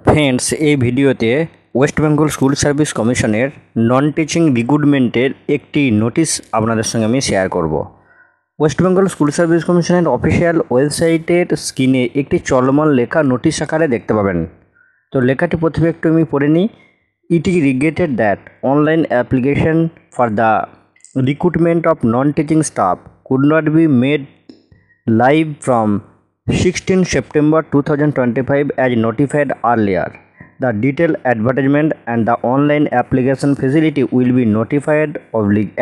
Friends, এই ভিডিওতে West Bengal school service কমিশনের নন টিচিং রিক্রুটমেন্টের একটি নোটিশ আপনাদের সঙ্গে আমি শেয়ার করব। ওয়েস্ট বেঙ্গল স্কুল সার্ভিস কমিশনের অফিসিয়াল ওয়েবসাইটের স্ক্রিনে একটি চলমান লেখা নোটিশ আকারে দেখতে পাবেন। তো লেখাটি প্রথমে একটু আমি পড়ে নিই। It is regretted that online application for the recruitment of non teaching staff could not be made live from 16 September 2025 as notified earlier. The detailed advertisement and the online application facility will be notified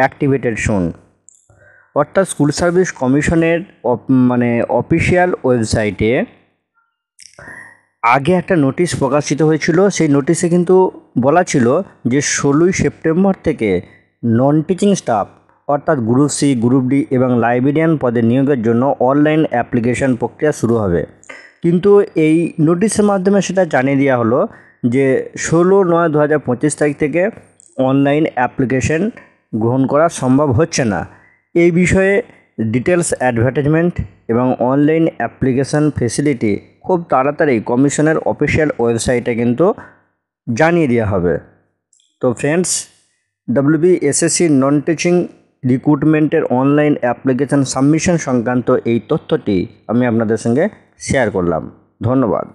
activated soon. অর্থাৎ school service কমিশনের official ওয়েবসাইটে আগে একটা notice প্রকাশিত হয়েছিল। সেই নোটিশে কিন্তু বলা ছিল যে 16ই সেপ্টেম্বর থেকে নন টিচিং স্টাফ অর্থাৎ গ্রুপ সি, গ্রুপ ডি এবং লাইব্রেরিয়ান পদে নিয়োগের জন্য অনলাইন অ্যাপ্লিকেশন প্রক্রিয়া শুরু হবে। কিন্তু এই নোটিশের মাধ্যমে সেটা জানিয়ে দেওয়া হলো যে 16/9/2025 তারিখ থেকে অনলাইন অ্যাপ্লিকেশন গ্রহণ করা সম্ভব হচ্ছে না। এই বিষয়ে ডিটেলস অ্যাডভার্টাইজমেন্ট এবং অনলাইন অ্যাপ্লিকেশন ফেসিলিটি খুব তাড়াতাড়ি কমিশনের অফিসিয়াল ওয়েবসাইটে কিন্তু জানিয়ে দেওয়া হবে। তো ফ্রেন্ডস, WBSSC নন টিচিং রিক্রুটমেন্টের অনলাইন অ্যাপ্লিকেশন সাবমিশন সংক্রান্ত এই তথ্যটি আমি আপনাদের সঙ্গে শেয়ার করলাম। ধন্যবাদ।